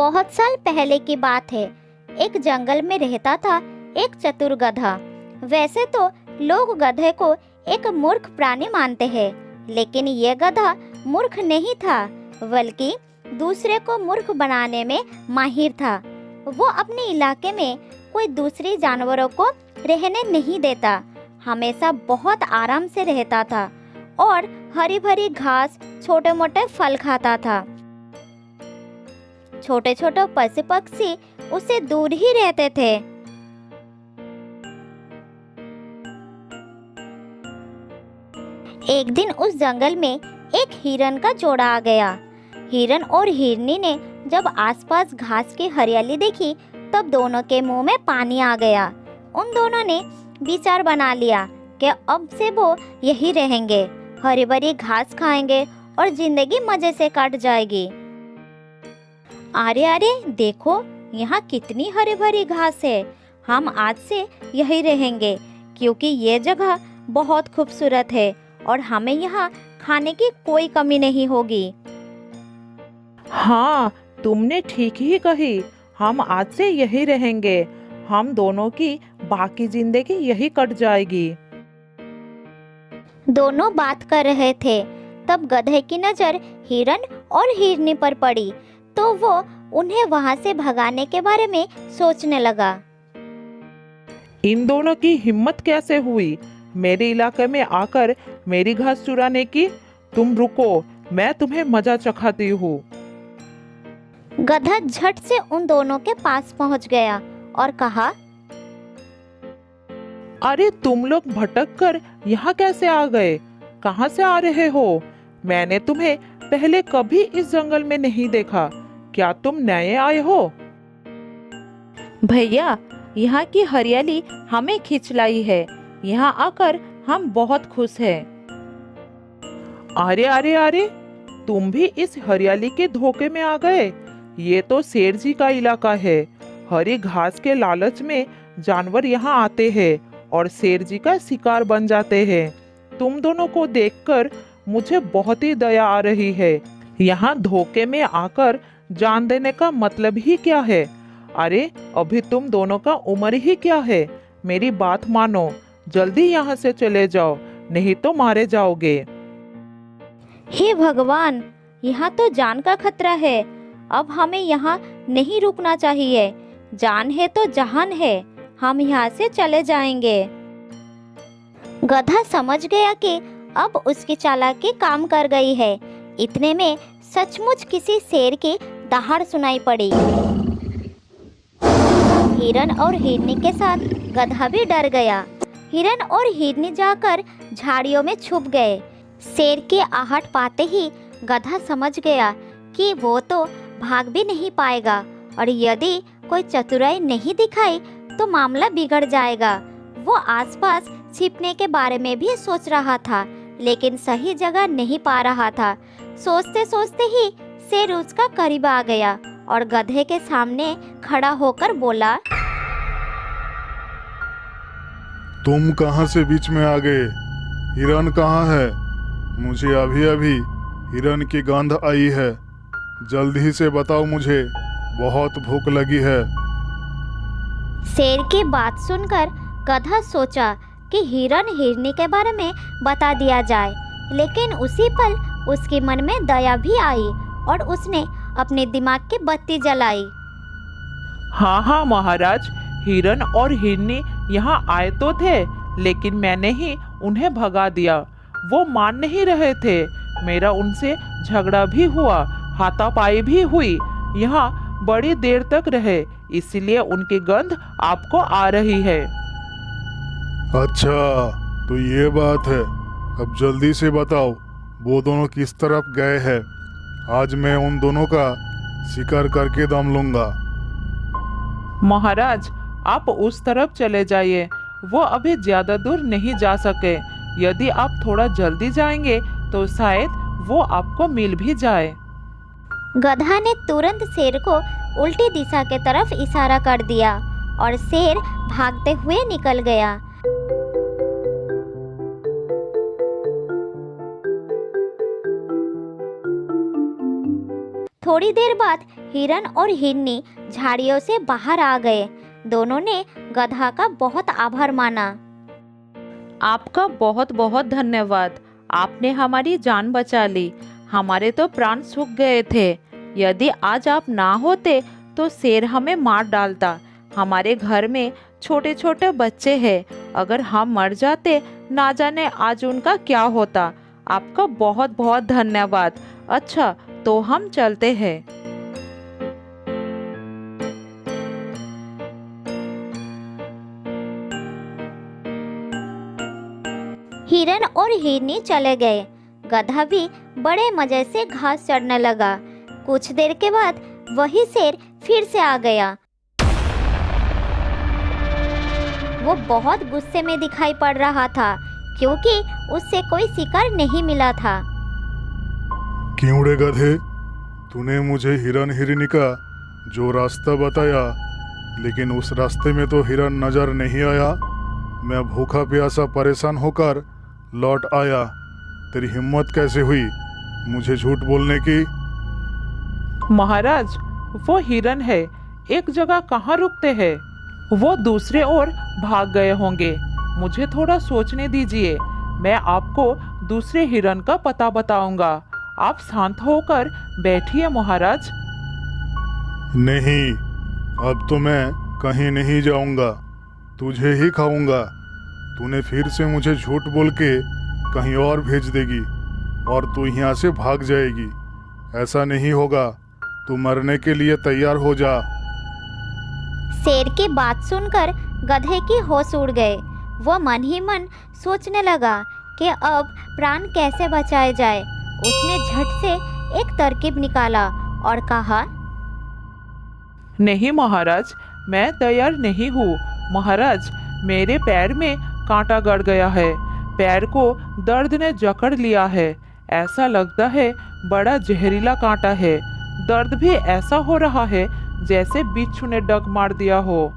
बहुत साल पहले की बात है। एक जंगल में रहता था एक चतुर गधा। वैसे तो लोग गधे को एक मूर्ख प्राणी मानते हैं, लेकिन ये गधा मूर्ख नहीं था, बल्कि दूसरे को मूर्ख बनाने में माहिर था। वो अपने इलाके में कोई दूसरे जानवरों को रहने नहीं देता, हमेशा बहुत आराम से रहता था और हरी भरी घास, छोटे मोटे फल खाता था। छोटे छोटे पशु पक्षी उससे दूर ही रहते थे। एक दिन उस जंगल में एक हिरन का जोड़ा आ गया। हिरन और हिरनी ने जब आसपास घास की हरियाली देखी, तब दोनों के मुंह में पानी आ गया। उन दोनों ने विचार बना लिया कि अब से वो यही रहेंगे, हरी भरी घास खाएंगे और जिंदगी मजे से कट जाएगी। अरे अरे देखो, यहाँ कितनी हरी भरी घास है। हम आज से यही रहेंगे, क्योंकि ये जगह बहुत खूबसूरत है और हमें यहाँ खाने की कोई कमी नहीं होगी। हाँ, तुमने ठीक ही कही। हम आज से यही रहेंगे। हम दोनों की बाकी जिंदगी यही कट जाएगी। दोनों बात कर रहे थे, तब गधे की नजर हिरन और हिरनी पर पड़ी, तो वो उन्हें वहां से भगाने के बारे में सोचने लगा। इन दोनों की हिम्मत कैसे हुई मेरे इलाके में आकर मेरी घास चुराने की? तुम रुको, मैं तुम्हें मजा चखाती हूँ। गधा झट से उन दोनों के पास पहुंच गया और कहा, अरे तुम लोग भटक कर यहाँ कैसे आ गए? कहाँ से आ रहे हो? मैंने तुम्हें पहले कभी इस जंगल में नहीं देखा। क्या तुम नए आए हो? भैया, यहाँ की हरियाली हमें खींच लाई है। यहाँ आकर हम बहुत खुश हैं। अरे अरे अरे, तुम भी इस हरियाली के धोखे में आ गए। ये तो शेर जी का इलाका है। हरी घास के लालच में जानवर यहाँ आते हैं और शेर जी का शिकार बन जाते हैं। तुम दोनों को देखकर मुझे बहुत ही दया आ रही है। यहाँ धोखे में आकर जान देने का मतलब ही क्या है? अरे अभी तुम दोनों का उम्र ही क्या है? मेरी बात मानो, जल्दी यहाँ से चले जाओ, नहीं तो मारे जाओगे। हे भगवान, यहाँ तो जान का खतरा है। अब हमें यहाँ नहीं रुकना चाहिए। जान है तो जहान है, हम यहाँ से चले जाएंगे। गधा समझ गया कि अब उसकी चालाकी काम कर गई है। इतने में सचमुच किसी शेर की दहाड़ सुनाई पड़ी। हिरन और हिरनी के साथ गधा भी डर गया। हिरन और हिरनी जाकर झाड़ियों में छुप गए। शेर की आहट पाते ही गधा समझ गया कि वो तो भाग भी नहीं पाएगा और यदि कोई चतुराई नहीं दिखाई तो मामला बिगड़ जाएगा। वो आसपास छिपने के बारे में भी सोच रहा था, लेकिन सही जगह नहीं पा रहा था। सोचते सोचते ही शेर उसका करीब आ गया और गधे के सामने खड़ा होकर बोला, तुम कहाँ से बीच में आ गए? हिरन कहाँ है? मुझे अभी अभी हिरन की गंध आई है। जल्दी से बताओ, मुझे बहुत भूख लगी है। शेर की बात सुनकर गधा सोचा कि हिरन हिरनी के बारे में बता दिया जाए, लेकिन उसी पल उसके मन में दया भी आई और उसने अपने दिमाग की बत्ती जलाई। हाँ हाँ महाराज, हिरन और हिरनी यहाँ आए तो थे, लेकिन मैंने ही उन्हें भगा दिया। वो मान नहीं रहे थे। मेरा उनसे झगड़ा भी हुआ, हाथापाई भी हुई। यहाँ बड़ी देर तक रहे, इसलिए उनकी गंध आपको आ रही है। अच्छा, तो ये बात है। अब जल्दी से बताओ, वो दोनों किस तरफ गए हैं? आज मैं उन दोनों का शिकार करके दम लूंगा। महाराज, आप उस तरफ चले जाइए। वो अभी ज्यादा दूर नहीं जा सके। यदि आप थोड़ा जल्दी जाएंगे तो शायद वो आपको मिल भी जाए। गधा ने तुरंत शेर को उल्टी दिशा के तरफ इशारा कर दिया और शेर भागते हुए निकल गया। थोड़ी देर बाद हिरन और हिरनी झाड़ियों से बाहर आ गए। दोनों ने गधा का बहुत आभार माना। आपका बहुत बहुत धन्यवाद। आपने हमारी जान बचा ली। हमारे तो प्राण सूख गए थे। यदि आज आप ना होते तो शेर हमें मार डालता। हमारे घर में छोटे छोटे बच्चे हैं। अगर हम मर जाते ना जाने आज उनका क्या होता। आपका बहुत बहुत धन्यवाद। अच्छा, तो हम चलते हैं। हिरन और हिरनी चले गए। गधा भी बड़े मजे से घास चढ़ने लगा। कुछ देर के बाद वही शेर फिर से आ गया। वो बहुत गुस्से में दिखाई पड़ रहा था क्योंकि उससे कोई शिकार नहीं मिला था। क्यों रे गधे, तूने मुझे हिरन हिरनी का जो रास्ता बताया, लेकिन उस रास्ते में तो हिरन नजर नहीं आया। मैं भूखा प्यासा परेशान होकर लौट आया। तेरी हिम्मत कैसे हुई मुझे झूठ बोलने की? महाराज, वो हिरन है। एक जगह कहाँ रुकते हैं? वो दूसरे ओर भाग गए होंगे। मुझे थोड़ा सोचने दीजिए। मैं आपको दूसरे हिरन का पता बताऊंगा। आप शांत होकर बैठिए महाराज। नहीं, अब तो मैं कहीं नहीं जाऊंगा। तुझे ही खाऊंगा। तूने फिर से मुझे झूठ बोल के कहीं और भेज देगी और तू यहाँ से भाग जाएगी। ऐसा नहीं होगा। तू मरने के लिए तैयार हो जा। शेर की बात सुनकर गधे की होश उड़ गए। वो मन ही मन सोचने लगा कि अब प्राण कैसे बचाए जाए। उसने झट से एक तरकीब निकाला और कहा, नहीं महाराज, मैं तैयार नहीं हूँ। महाराज, मेरे पैर में कांटा गड़ गया है। पैर को दर्द ने जकड़ लिया है। ऐसा लगता है बड़ा जहरीला कांटा है। दर्द भी ऐसा हो रहा है जैसे बिच्छू ने डग मार दिया हो।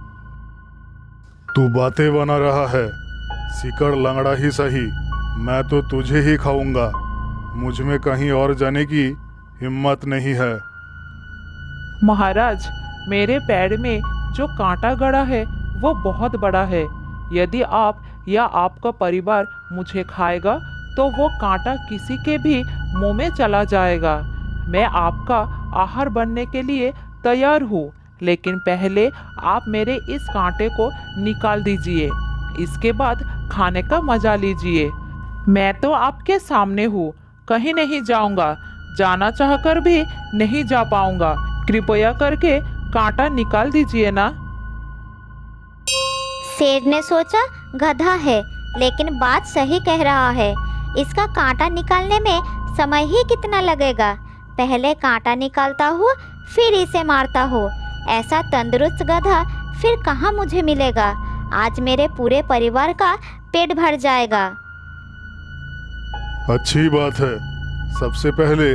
तू बातें बना रहा है। सिकड़ लंगड़ा ही सही, मैं तो तुझे ही खाऊंगा। मुझ में कहीं और जाने की हिम्मत नहीं है। महाराज, मेरे पैर में जो कांटा गड़ा है वो बहुत बड़ा है। यदि आप या आपका परिवार मुझे खाएगा तो वो कांटा किसी के भी मुंह में चला जाएगा। मैं आपका आहार बनने के लिए तैयार हूँ, लेकिन पहले आप मेरे इस कांटे को निकाल दीजिए। इसके बाद खाने का मजा लीजिए। मैं तो आपके सामने हूँ, कहीं नहीं जाऊंगा। जाना चाहकर भी नहीं जा पाऊंगा। कृपया करके कांटा निकाल दीजिए ना। शेर ने सोचा गधा है, लेकिन बात सही कह रहा है। इसका कांटा निकालने में समय ही कितना लगेगा। पहले कांटा निकालता हूँ, फिर इसे मारता हूँ। ऐसा तंदुरुस्त गधा फिर कहाँ मुझे मिलेगा। आज मेरे पूरे परिवार का पेट भर जाएगा। अच्छी बात है। सबसे पहले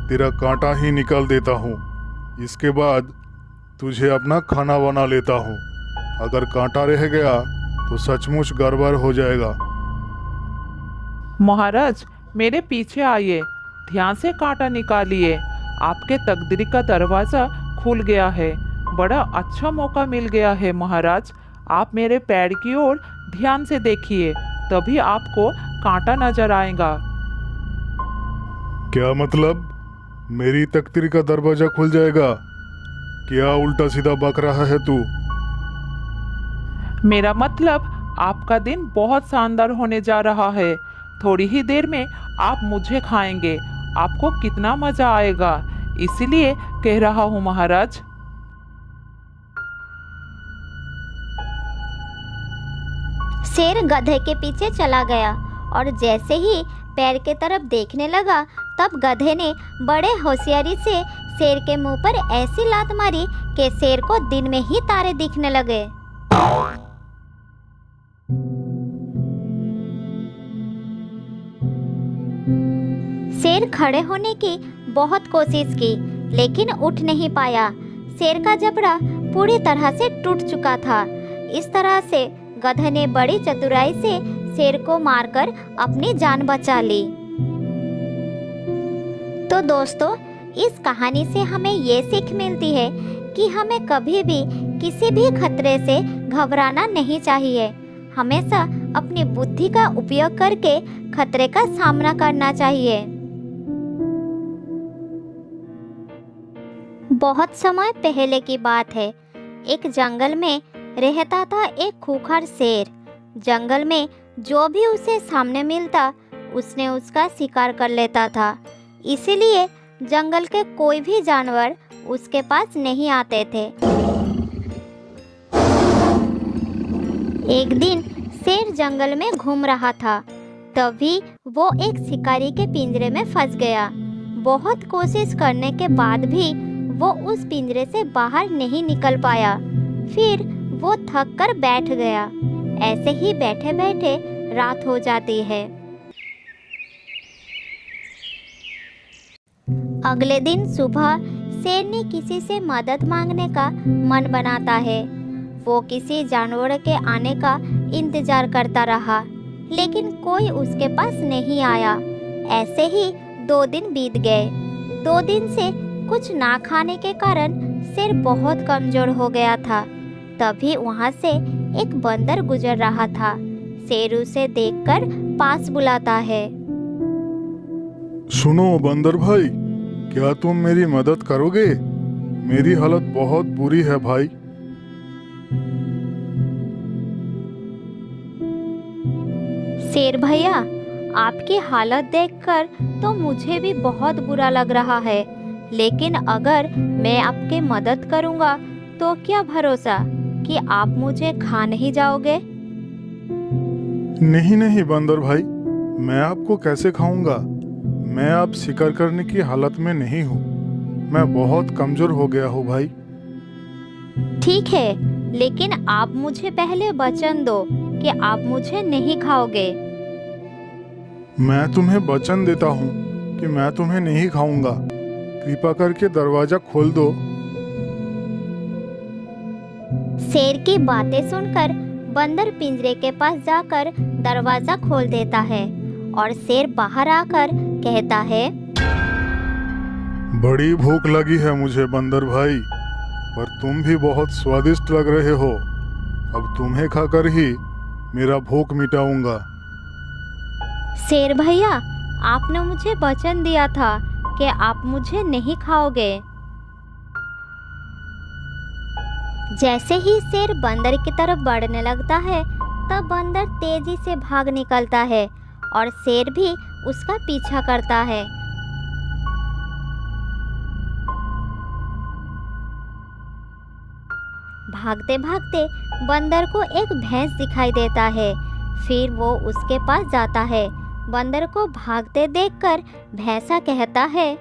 तेरा कांटा ही निकाल देता हूँ। इसके बाद तुझे अपना खाना बना लेता हूँ। अगर कांटा रह गया तो सचमुच गड़बड़ हो जाएगा। महाराज, मेरे पीछे आइए। ध्यान से कांटा निकालिए। आपके तकदीर का दरवाजा खुल गया है। बड़ा अच्छा मौका मिल गया है महाराज। आप मेरे पैर की ओर ध्यान से देखिए, तभी आपको कांटा नजर आएगा। क्या मतलब? मेरी तकदीर का दरवाजा खुल जाएगा? क्या उल्टा सीधा बक रहा है तू? मेरा मतलब आपका दिन बहुत शानदार होने जा रहा है। थोड़ी ही देर में आप मुझे खाएंगे। आपको कितना मजा आएगा, इसीलिए कह रहा हूँ महाराज। शेर गधे के पीछे चला गया और जैसे ही पैर के तरफ देखने लगा, तब गधे ने बड़े होशियारी से शेर के मुंह पर ऐसी लात मारी कि शेर को दिन में ही तारे दिखने लगे। शेर खड़े होने की बहुत कोशिश की, लेकिन उठ नहीं पाया। शेर का जबड़ा पूरी तरह से टूट चुका था। इस तरह से गधे ने बड़ी चतुराई से शेर को मारकर अपनी जान बचा ली। तो दोस्तों, इस कहानी से हमें ये सीख मिलती है कि हमें कभी भी किसी भी खतरे से घबराना नहीं चाहिए। हमेशा अपनी बुद्धि का उपयोग करके खतरे का सामना करना चाहिए। बहुत समय पहले की बात है। एक जंगल में रहता था एक खूंखार शेर। जंगल में जो भी उसे सामने मिलता उसने उसका शिकार कर लेता था। इसीलिए जंगल के कोई भी जानवर उसके पास नहीं आते थे। एक दिन शेर जंगल में घूम रहा था, तभी वो एक शिकारी के पिंजरे में फंस गया। बहुत कोशिश करने के बाद भी वो उस पिंजरे से बाहर नहीं निकल पाया। फिर वो थक कर बैठ गया। ऐसे ही बैठे बैठे रात हो जाती है। अगले दिन सुबह शेर ने किसी से मदद मांगने का मन बनाता है। वो किसी जानवर के आने का इंतजार करता रहा, लेकिन कोई उसके पास नहीं आया। ऐसे ही 2 दिन बीत गए। 2 दिन से कुछ ना खाने के कारण शेर बहुत कमजोर हो गया था। तभी वहाँ से एक बंदर गुजर रहा था। शेर उसे देखकर पास बुलाता है। सुनो बंदर भाई, क्या तुम मेरी मदद करोगे? मेरी हालत बहुत बुरी है भाई। शेर भैया, आपकी हालत देखकर तो मुझे भी बहुत बुरा लग रहा है, लेकिन अगर मैं आपकी मदद करूंगा तो क्या भरोसा कि आप मुझे खा नहीं जाओगे? नहीं नहीं बंदर भाई, मैं आपको कैसे खाऊंगा? मैं अब शिकार करने की हालत में नहीं हूँ। मैं बहुत कमजोर हो गया हूँ भाई। ठीक है, लेकिन आप मुझे पहले वचन दो कि आप मुझे नहीं खाओगे। मैं तुम्हें वचन देता हूँ कि मैं तुम्हें नहीं खाऊंगा। कृपा करके दरवाजा खोल दो। शेर की बातें सुनकर बंदर पिंजरे के पास जाकर दरवाजा खोल देता है और शेर बाहर आकर कहता है, बड़ी भूख लगी है मुझे बंदर भाई, पर तुम भी बहुत स्वादिष्ट लग रहे हो। अब तुम्हें खाकर ही मेरा भूख मिटाऊंगा। शेर भैया, आपने मुझे वचन दिया था कि आप मुझे नहीं खाओगे। जैसे ही शेर बंदर की तरफ बढ़ने लगता है, तब बंदर तेजी से भाग निकलता है और शेर भी उसका पीछा करता है। भागते भागते बंदर को एक भैंस दिखाई देता है। फिर वो उसके पास जाता है। बंदर को भागते देखकर भैंसा कहता है,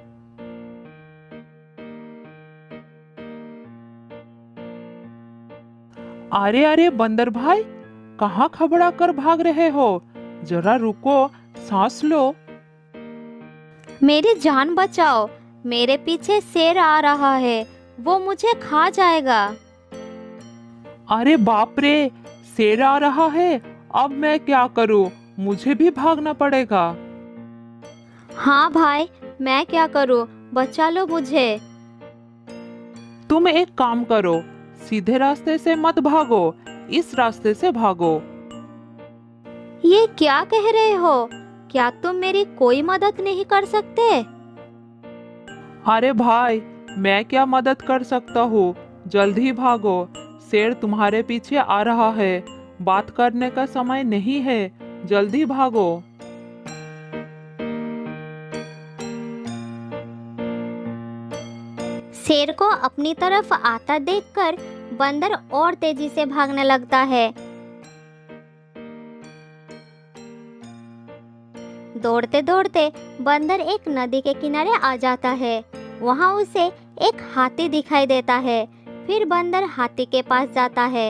अरे अरे बंदर भाई, कहाँ खबड़ा कर भाग रहे हो? जरा रुको, सांस लो। मेरी जान बचाओ, मेरे पीछे शेर आ रहा है, वो मुझे खा जाएगा। अरे बाप रे, शेर आ रहा है, अब मैं क्या करूं? मुझे भी भागना पड़ेगा। हाँ भाई, मैं क्या करूं? बचा लो मुझे। तुम एक काम करो, सीधे रास्ते से मत भागो, इस रास्ते से भागो। ये क्या कह रहे हो? क्या तुम मेरी कोई मदद नहीं कर सकते? अरे भाई, मैं क्या मदद कर सकता हूँ? जल्दी भागो, शेर तुम्हारे पीछे आ रहा है। बात करने का समय नहीं है, जल्दी भागो। शेर को अपनी तरफ आता देखकर बंदर और तेजी से भागने लगता है। दौड़ते दौड़ते बंदर एक नदी के किनारे आ जाता है। वहां उसे एक हाथी दिखाई देता है। फिर बंदर हाथी के पास जाता है।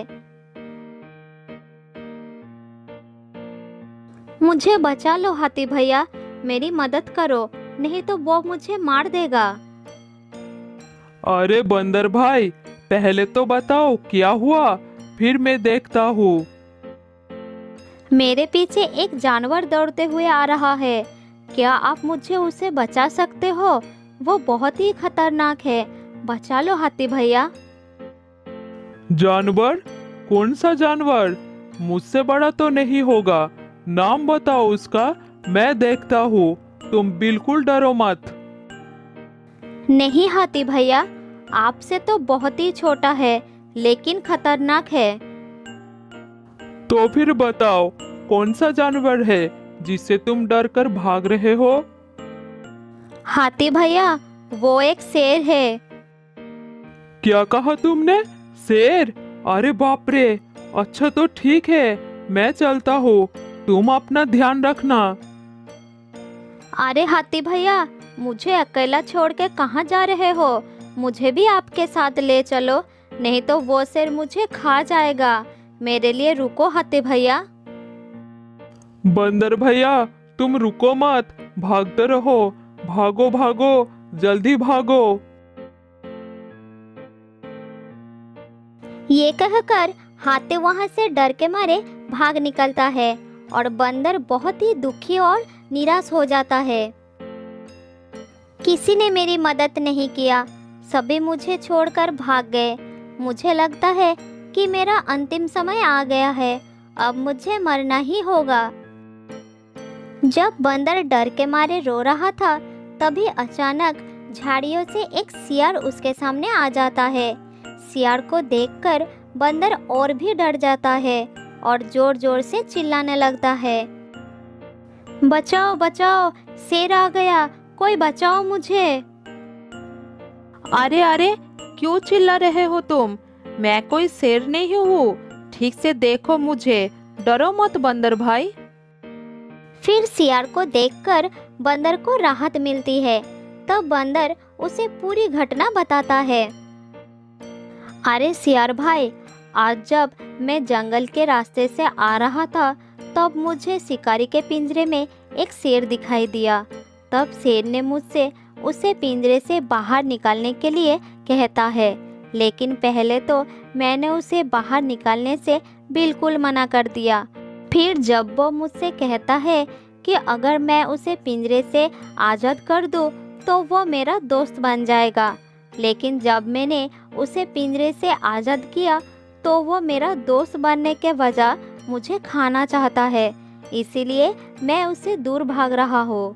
मुझे बचा लो हाथी भैया, मेरी मदद करो, नहीं तो वो मुझे मार देगा। अरे बंदर भाई, पहले तो बताओ क्या हुआ, फिर मैं देखता हूँ। मेरे पीछे एक जानवर दौड़ते हुए आ रहा है। क्या आप मुझे उसे बचा सकते हो? वो बहुत ही खतरनाक है। बचा लो हाथी भैया। जानवर? कौन सा जानवर? मुझसे बड़ा तो नहीं होगा। नाम बताओ उसका, मैं देखता हूँ। तुम बिल्कुल डरो मत। नहीं हाथी भैया, आपसे तो बहुत ही छोटा है, लेकिन खतरनाक है। तो फिर बताओ, कौन सा जानवर है जिससे तुम डर कर भाग रहे हो? हाथी भैया, वो एक शेर है। क्या कहा तुमने? शेर? अरे बाप रे। अच्छा तो ठीक है, मैं चलता हूँ। तुम अपना ध्यान रखना। अरे हाथी भैया, मुझे अकेला छोड़ के कहाँ जा रहे हो? मुझे भी आपके साथ ले चलो, नहीं तो वो शेर मुझे खा जाएगा। मेरे लिए रुको हाथी भैया। बंदर भैया, तुम रुको मत, भागते रहो। भागो भागो, जल्दी भागो। ये कहकर हाथी वहां से डर के मारे भाग निकलता है और बंदर बहुत ही दुखी और निराश हो जाता है। किसी ने मेरी मदद नहीं किया, सभी मुझे छोड़कर भाग गए। मुझे लगता है कि मेरा अंतिम समय आ गया है, अब मुझे मरना ही होगा। जब बंदर डर के मारे रो रहा था, तभी अचानक झाड़ियों से एक सियार उसके सामने आ जाता है। सियार को देखकर बंदर और भी डर जाता है और जोर जोर से चिल्लाने लगता है, बचाओ बचाओ, शेर आ गया, कोई बचाओ मुझे। अरे अरे, क्यों चिल्ला रहे हो तुम? मैं कोई शेर नहीं हूँ। ठीक से देखो मुझे, डरो मत बंदर भाई। फिर सियार को देखकर बंदर को राहत मिलती है। तब बंदर उसे पूरी घटना बताता है। अरे सियार भाई, आज जब मैं जंगल के रास्ते से आ रहा था, तब मुझे शिकारी के पिंजरे में एक शेर दिखाई दिया। तब शेर ने मुझसे उसे पिंजरे से बाहर निकालने के लिए कहता है, लेकिन पहले तो मैंने उसे बाहर निकालने से बिल्कुल मना कर दिया। फिर जब वो मुझसे कहता है कि अगर मैं उसे पिंजरे से आज़ाद कर दूं, तो वो मेरा दोस्त बन जाएगा। लेकिन जब मैंने उसे पिंजरे से आज़ाद किया, तो वो मेरा दोस्त बनने के बजाय मुझे खाना चाहता है। इसीलिए मैं उससे दूर भाग रहा हूँ।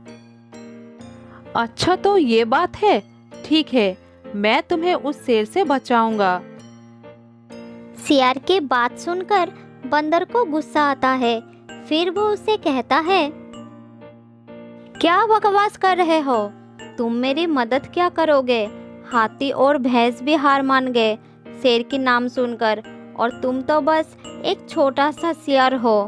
अच्छा तो ये बात है, ठीक है, मैं तुम्हें उस शेर से बचाऊंगा। सियार की बात सुनकर बंदर को गुस्सा आता है। फिर वो उसे कहता है, क्या बकवास कर रहे हो? तुम मेरी मदद क्या करोगे? हाथी और भैंस भी हार मान गए शेर की नाम सुनकर, और तुम तो बस एक छोटा सा सियार हो।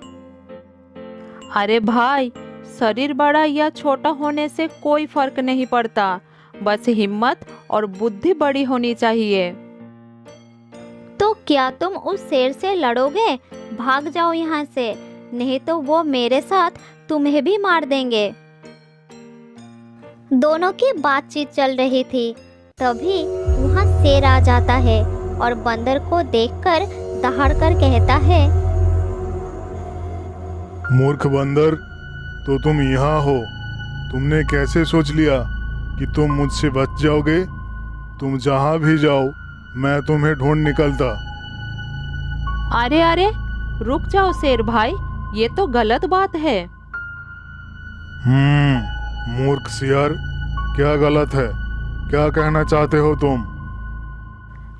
अरे भाई, शरीर बड़ा या छोटा होने से कोई फर्क नहीं पड़ता, बस हिम्मत और बुद्धि बड़ी होनी चाहिए। तो क्या तुम उस शेर से लड़ोगे? भाग जाओ यहाँ से, नहीं तो वो मेरे साथ तुम्हें भी मार देंगे। दोनों की बातचीत चल रही थी, तभी वहाँ शेर आ जाता है और बंदर को देखकर दहाड़कर कहता है, मूर्ख बंदर, तो तुम यहाँ हो। तुमने कैसे सोच लिया कि तुम मुझसे बच जाओगे? तुम जहाँ भी जाओ, मैं तुम्हें ढूंढ निकलता। अरे अरे, रुक जाओ शेर भाई, ये तो गलत बात है। मूर्ख सियार, क्या गलत है? क्या कहना चाहते हो तुम?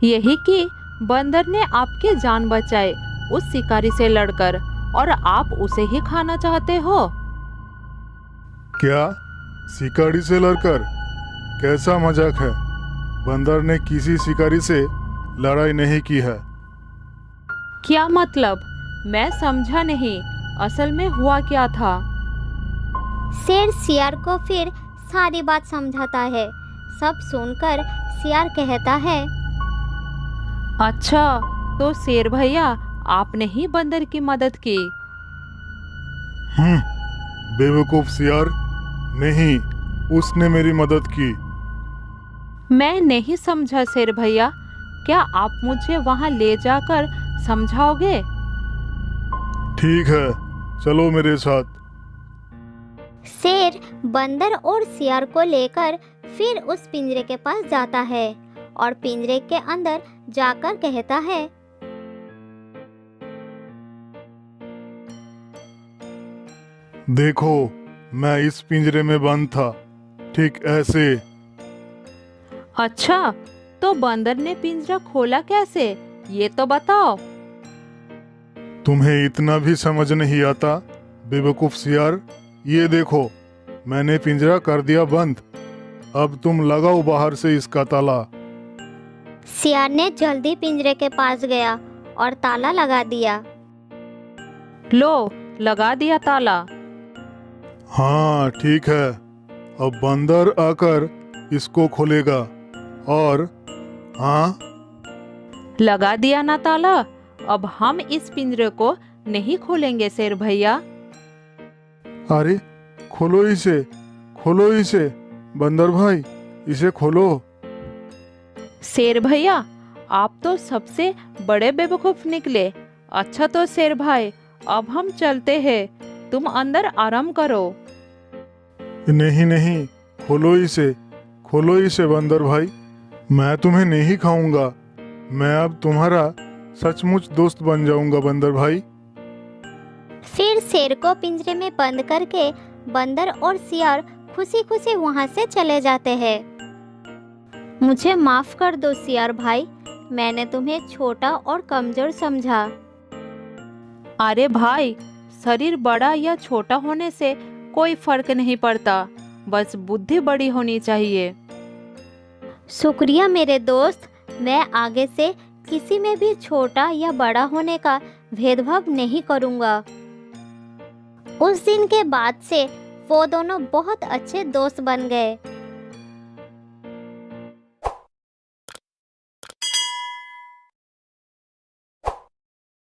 यही कि बंदर ने आपकी जान बचाई उस शिकारी से लड़कर, और आप उसे ही खाना चाहते हो। क्या? शिकारी से लड़कर? कैसा मजाक है? बंदर ने किसी शिकारी से लड़ाई नहीं की है। क्या मतलब? मैं समझा नहीं, असल में हुआ क्या था? शेर सियार को फिर सारी बात समझाता है। सब सुनकर सियार कहता है, अच्छा, तो शेर भैया, आपने ही बंदर की मदद की। बेवकूफ सियार, नहीं, उसने मेरी मदद की। मैं नहीं समझा शेर भैया, क्या आप मुझे वहां ले जाकर समझाओगे? ठीक है, चलो मेरे साथ। शेर बंदर और सियार को लेकर फिर उस पिंजरे के पास जाता है और पिंजरे के अंदर जाकर कहता है, देखो, मैं इस पिंजरे में बंद था, ठीक ऐसे। अच्छा, तो बंदर ने पिंजरा खोला कैसे, ये तो बताओ। तुम्हें इतना भी समझ नहीं आता, बेवकूफ सियार। ये देखो, मैंने पिंजरा कर दिया बंद। अब तुम लगाओ बाहर से इसका ताला। सियार ने जल्दी पिंजरे के पास गया और ताला लगा दिया। लो, लगा दिया ताला। हाँ, ठीक है। अब बंदर आकर इसको खोलेगा और हाँ, लगा दिया ना ताला। अब हम इस पिंजरे को नहीं खोलेंगे शेर भैया। अरे खोलो इसे, खोलो इसे, बंदर भाई, इसे खोलो। शेर भैया, आप तो सबसे बड़े बेवकूफ निकले। अच्छा तो शेर भाई, अब हम चलते हैं, तुम अंदर आराम करो। नहीं नहीं, खोलो इसे, खोलो इसे बंदर भाई। मैं तुम्हें नहीं खाऊंगा। मैं अब तुम्हारा सचमुच दोस्त बन जाऊंगा बंदर भाई। फिर शेर को पिंजरे में बंद करके बंदर और सियार खुशी खुशी वहां से चले जाते हैं। मुझे माफ कर दो सियार भाई, मैंने तुम्हें छोटा और कमजोर समझा। अरे भाई, शरीर बड़ा या छोटा होने से कोई फर्क नहीं पड़ता, बस बुद्धि बड़ी होनी चाहिए। शुक्रिया मेरे दोस्त, मैं आगे से किसी में भी छोटा या बड़ा होने का भेदभाव नहीं करूँगा। उस दिन के बाद से वो दोनों बहुत अच्छे दोस्त बन गए।